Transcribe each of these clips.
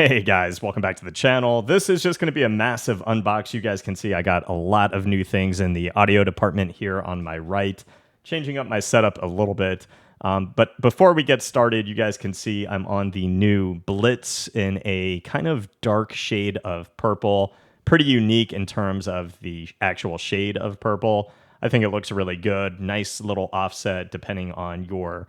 Hey guys, welcome back to the channel. This is just going to be a massive unbox. You guys can see I got a lot of new things in the audio department here on my right, changing up my setup a little bit. But before we get started, you guys can see I'm on the new Blitz in a kind of dark shade of purple. Pretty unique in terms of the actual shade of purple. I think it looks really good. Nice little offset depending on your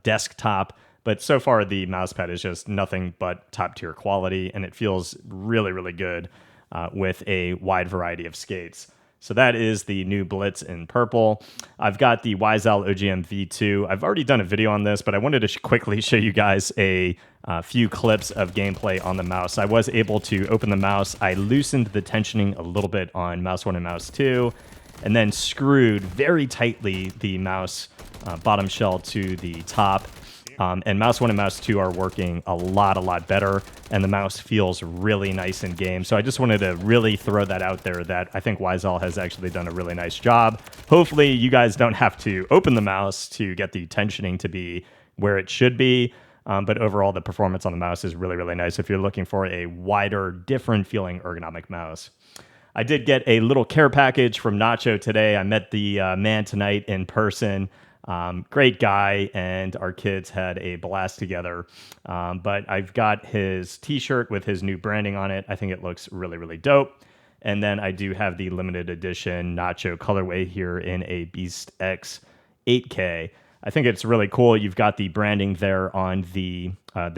desktop. But so far, the mousepad is just nothing but top tier quality, and it feels really, really good with a wide variety of skates. So that is the new Blitz in purple. I've got the YZAL OGM V2. I've already done a video on this, but I wanted to quickly show you guys a few clips of gameplay on the mouse. I was able to open the mouse. I loosened the tensioning a little bit on mouse 1 and mouse 2, and then screwed very tightly the mouse bottom shell to the top. And mouse 1 and mouse 2 are working a lot better, and the mouse feels really nice in game. So I just wanted to really throw that out there that I think YZAL has actually done a really nice job. Hopefully you guys don't have to open the mouse to get the tensioning to be where it should be. But overall, the performance on the mouse is really, really nice if you're looking for a wider, different feeling ergonomic mouse. I did get a little care package from Nacho today. I met the man tonight in person. Great guy, and our kids had a blast together. But I've got his t-shirt with his new branding on it. I think it looks really, really dope. And then I do have the limited edition Nacho colorway here in a Beast X 8K. I think it's really cool. You've got the branding there on the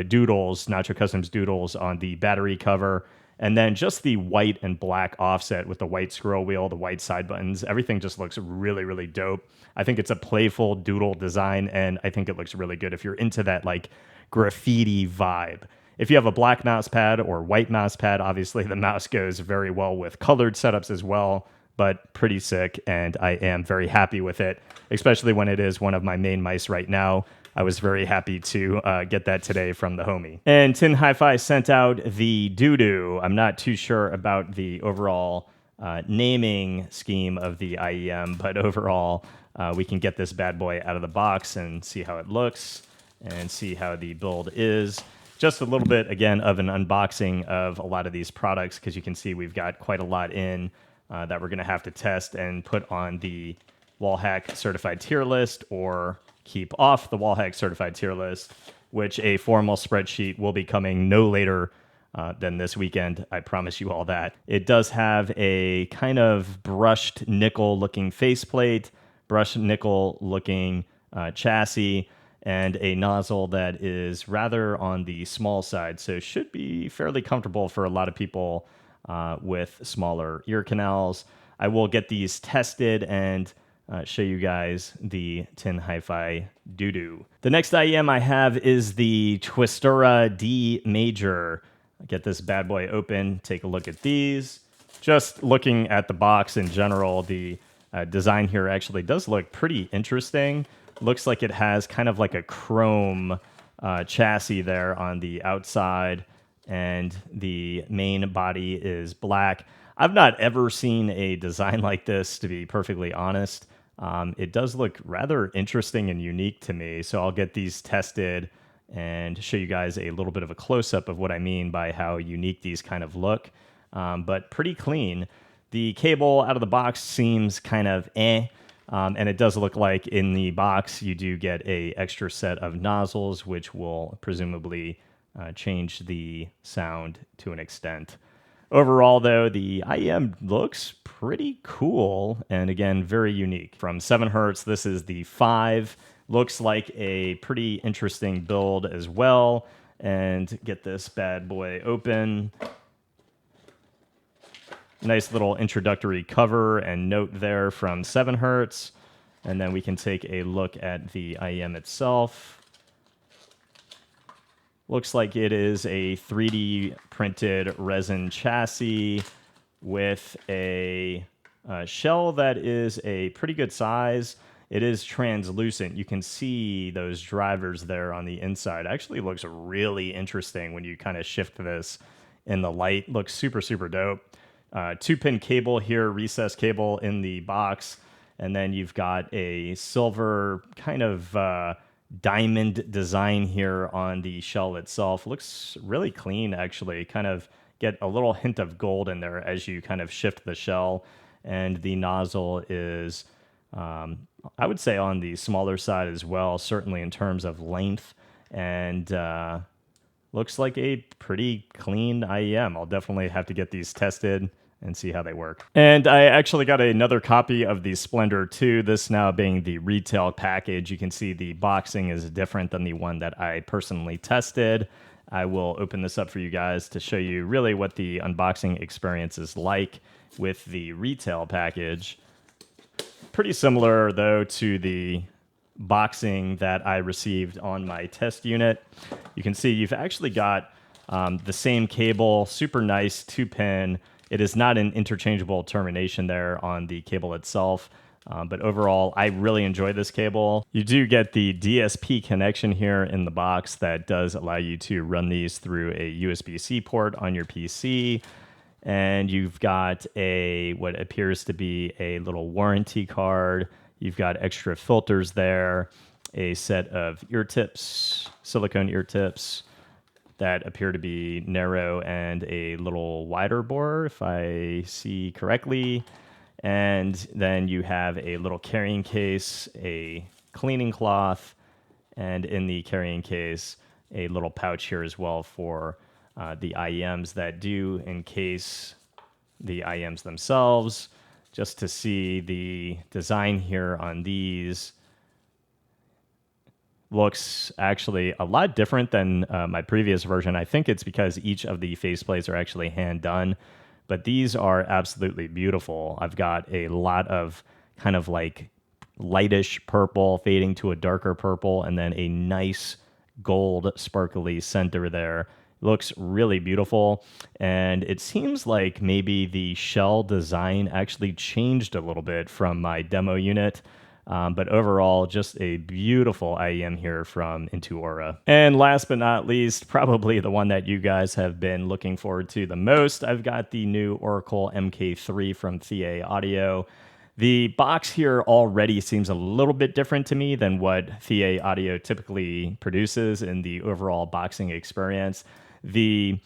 doodles, Nacho Customs doodles on the battery cover. And then just the white and black offset with the white scroll wheel, the white side buttons, everything just looks really, really dope. I think it's a playful doodle design, and I think it looks really good if you're into that like graffiti vibe. If you have a black mouse pad or white mouse pad, obviously the mouse goes very well with colored setups as well, but pretty sick, and I am very happy with it, especially when it is one of my main mice right now. I was very happy to get that today from the homie. And TinHifi sent out the Dudu. I'm not too sure about the overall naming scheme of the IEM, but overall, we can get this bad boy out of the box and see how it looks and see how the build is. Just a little bit, again, of an unboxing of a lot of these products, because you can see we've got quite a lot in that we're going to have to test and put on the Wallhack certified tier list or keep off the Wallhack certified tier list, which a formal spreadsheet will be coming no later than this weekend. I promise you all that. It does have a kind of brushed nickel looking faceplate, brushed nickel looking chassis, and a nozzle that is rather on the small side. So should be fairly comfortable for a lot of people with smaller ear canals. I will get these tested and show you guys the TinHifi Dudu. The next IEM I have is the Twistura D-Major. Get this bad boy open, take a look at these. Just looking at the box in general, the design here actually does look pretty interesting. Looks like it has kind of like a chrome chassis there on the outside, and the main body is black. I've not ever seen a design like this, to be perfectly honest. It does look rather interesting and unique to me, so I'll get these tested and show you guys a little bit of a close-up of what I mean by how unique these kind of look, but pretty clean. The cable out of the box seems kind of and it does look like in the box you do get a extra set of nozzles, which will presumably change the sound to an extent. Overall, though, the IEM looks pretty cool and, again, very unique. From 7 Hz, this is the 5. Looks like a pretty interesting build as well. And get this bad boy open. Nice little introductory cover and note there from 7 Hz. And then we can take a look at the IEM itself. Looks like it is a 3D printed resin chassis with a shell that is a pretty good size. It is translucent. You can see those drivers there on the inside. Actually looks really interesting when you kind of shift this in the light. Looks super, super dope. 2-pin cable here, recessed cable in the box. And then you've got a silver kind of diamond design here on the shell itself. Looks really clean, actually. Kind of get a little hint of gold in there as you kind of shift the shell. And the nozzle is, I would say, on the smaller side as well, certainly in terms of length. And looks like a pretty clean IEM. I'll definitely have to get these tested and see how they work. And I actually got another copy of the Splendor II, this now being the retail package. You can see the boxing is different than the one that I personally tested. I will open this up for you guys to show you really what the unboxing experience is like with the retail package. Pretty similar, though, to the boxing that I received on my test unit. You can see you've actually got the same cable, super nice 2-pin. It is not an interchangeable termination there on the cable itself, but overall, I really enjoy this cable. You do get the DSP connection here in the box that does allow you to run these through a USB-C port on your PC. And you've got what appears to be a little warranty card. You've got extra filters there, a set of ear tips, silicone ear tips that appear to be narrow and a little wider bore, if I see correctly. And then you have a little carrying case, a cleaning cloth, and in the carrying case, a little pouch here as well for the IEMs that do encase the IEMs themselves. Just to see the design here on these, looks actually a lot different than my previous version. I think it's because each of the faceplates are actually hand done, but these are absolutely beautiful. I've got a lot of kind of like lightish purple fading to a darker purple, and then a nice gold sparkly center there. Looks really beautiful, and it seems like maybe the shell design actually changed a little bit from my demo unit. But overall, just a beautiful IEM here from Intuaura. And last but not least, probably the one that you guys have been looking forward to the most, I've got the new Oracle MK3 from Thieaudio. The box here already seems a little bit different to me than what Thieaudio typically produces in the overall boxing experience. The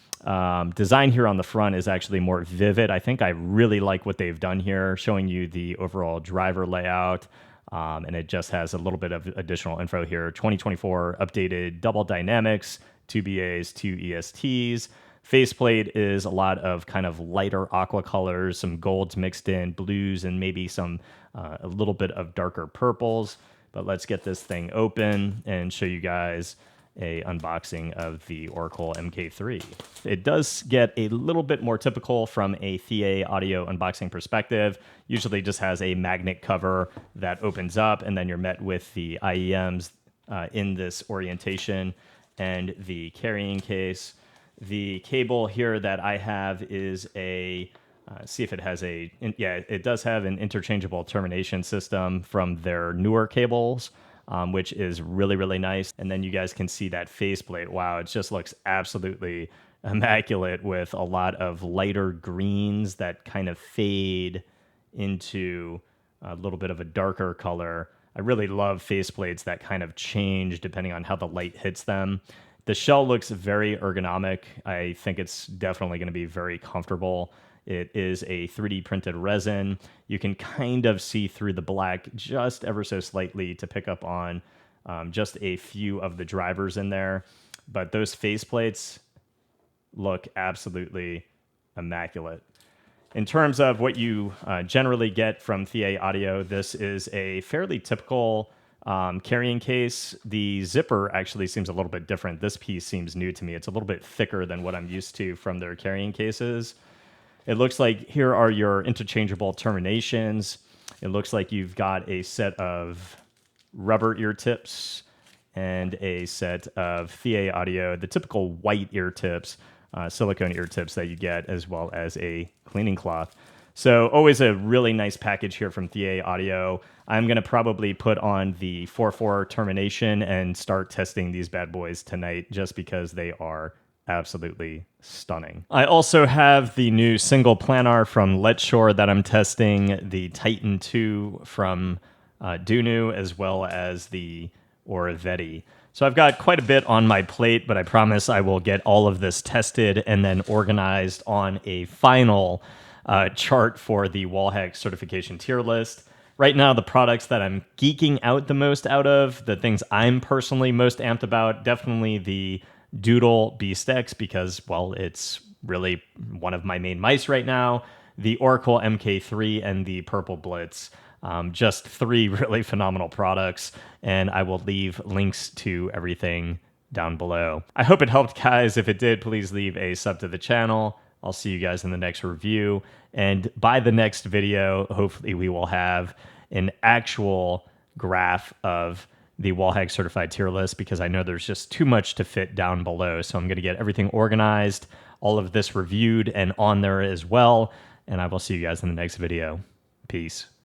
design here on the front is actually more vivid. I think I really like what they've done here, showing you the overall driver layout. And it just has a little bit of additional info here. 2024 updated double dynamics, 2 BAs, 2 ESTs. Faceplate is a lot of kind of lighter aqua colors, some golds mixed in, blues, and maybe some a little bit of darker purples. But let's get this thing open and show you guys a unboxing of the Oracle MK3. It does get a little bit more typical from a Thieaudio unboxing perspective. Usually just has a magnet cover that opens up, and then you're met with the IEMs in this orientation and the carrying case. The cable here that I have is see if it has it does have an interchangeable termination system from their newer cables, which is really, really nice. And then you guys can see that faceplate. Wow, it just looks absolutely immaculate with a lot of lighter greens that kind of fade into a little bit of a darker color. I really love faceplates that kind of change depending on how the light hits them. The shell looks very ergonomic. I think it's definitely going to be very comfortable. It is a 3D printed resin. You can kind of see through the black just ever so slightly to pick up on just a few of the drivers in there. But those faceplates look absolutely immaculate. In terms of what you generally get from Thieaudio, this is a fairly typical carrying case. The zipper actually seems a little bit different. This piece seems new to me. It's a little bit thicker than what I'm used to from their carrying cases. It looks like here are your interchangeable terminations. It looks like you've got a set of rubber ear tips and a set of Thieaudio, the typical white ear tips, silicone ear tips that you get, as well as a cleaning cloth. So always a really nice package here from Thieaudio. I'm going to probably put on the 4.4 termination and start testing these bad boys tonight just because they are absolutely stunning. I also have the new single planar from Let's Shore that I'm testing, the Titan 2 from Dunu, as well as the or Veti. So I've got quite a bit on my plate, but I promise I will get all of this tested and then organized on a final chart for the Wallhack certification tier list. Right now, the products that I'm geeking out the most out of, the things I'm personally most amped about, definitely the Doodle Beast X, because, well, it's really one of my main mice right now, the Oracle MK3, and the Purple Blitz. Just three really phenomenal products, and I will leave links to everything down below. I hope it helped, guys. If it did, please leave a sub to the channel. I'll see you guys in the next review. And by the next video, hopefully we will have an actual graph of the Wallhack certified tier list, because I know there's just too much to fit down below. So I'm going to get everything organized, all of this reviewed and on there as well. And I will see you guys in the next video. Peace.